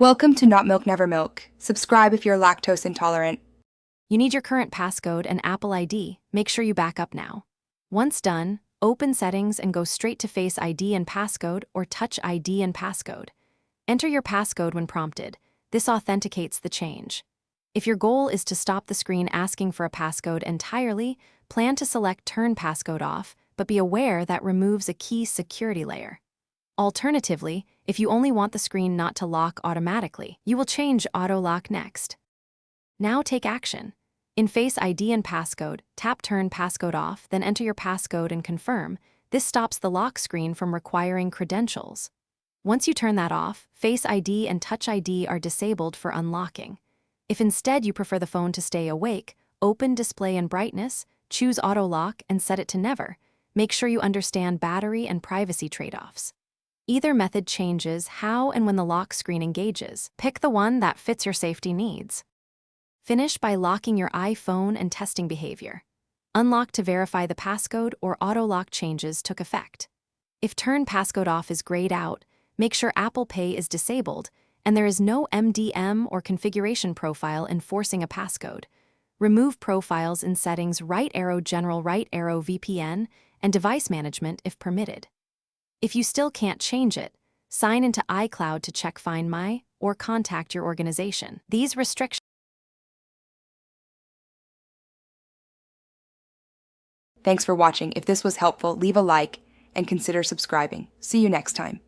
Welcome to Not Milk Never Milk. Subscribe if you're lactose intolerant. You need your current passcode and Apple ID. Make sure you back up now. Once done, open Settings and go straight to Face ID and Passcode or Touch ID and Passcode. Enter your passcode when prompted. This authenticates the change. If your goal is to stop the screen asking for a passcode entirely, plan to select Turn Passcode Off, but be aware that removes a key security layer. Alternatively, if you only want the screen not to lock automatically, you will change Auto Lock next. Now take action. In Face ID and Passcode, tap Turn Passcode Off, then enter your passcode and confirm. This stops the lock screen from requiring credentials. Once you turn that off, Face ID and Touch ID are disabled for unlocking. If instead you prefer the phone to stay awake, open Display and Brightness, choose Auto Lock and set it to Never. Make sure you understand battery and privacy trade-offs. Either method changes how and when the lock screen engages. Pick the one that fits your safety needs. Finish by locking your iPhone and testing behavior. Unlock to verify the passcode or auto lock changes took effect. If Turn Passcode Off is grayed out, make sure Apple Pay is disabled and there is no MDM or configuration profile enforcing a passcode. Remove profiles in Settings, right arrow General, right arrow VPN, and Device Management if permitted. If you still can't change it, sign into iCloud to check Find My or contact your organization. These restrictions. Thanks for watching. If this was helpful, leave a like and consider subscribing. See you next time.